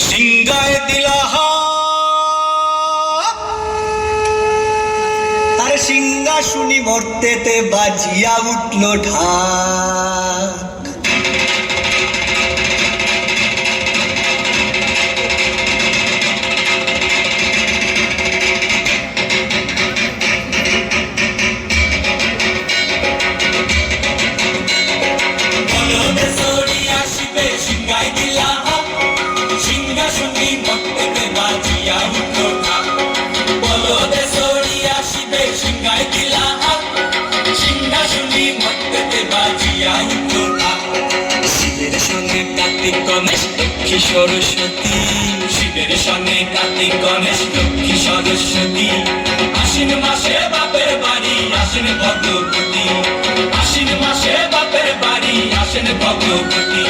সিংগায় দিলা আরে সিংহা শুনি মর্তেতে বাজিয়া উঠলো ঢাক। শিবের সঙ্গে কার্তিক গণেশ লক্ষ্মী সরস্বতী, শিবের সঙ্গে কার্তিক গণেশ লক্ষ্মী সরস্বতী। আশ্বিন মাসে বাপের বাড়ি আসেন ভগবতী, আশ্বিন মাসে বাপের বাড়ি আসেন ভগবতী।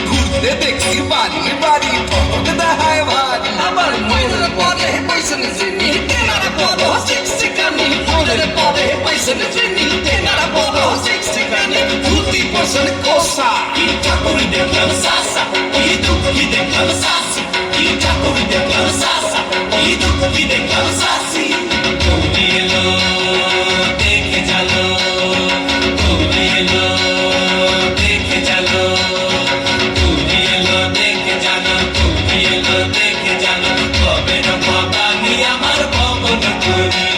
ঘুরতে দেখছি বাড়ি বাড়ি ঠক দেখায় ভারী, আবার মনের পরে পয়সা নিজে নিতে নারা বড় শিক্ষিকানি, মনের পরে পয়সা নিজে নিতে নারা বড় শিক্ষিকানি। ধুতি পছন্দ কোষা কি ঠাকুরি দেখলাম সাসা, কি দুঃখী দেখলাম সাসি, কি ঠাকুরি দেখলাম সাসা, কি দুঃখী দেখলাম সাসি। তুমি এলো দেখে জানো, তুমি এলো দেখে জানো, তুমি এলো দেখে জানো, তুমি এলো দেখে জানো। ভবের ভবানী আমার ভবন করি।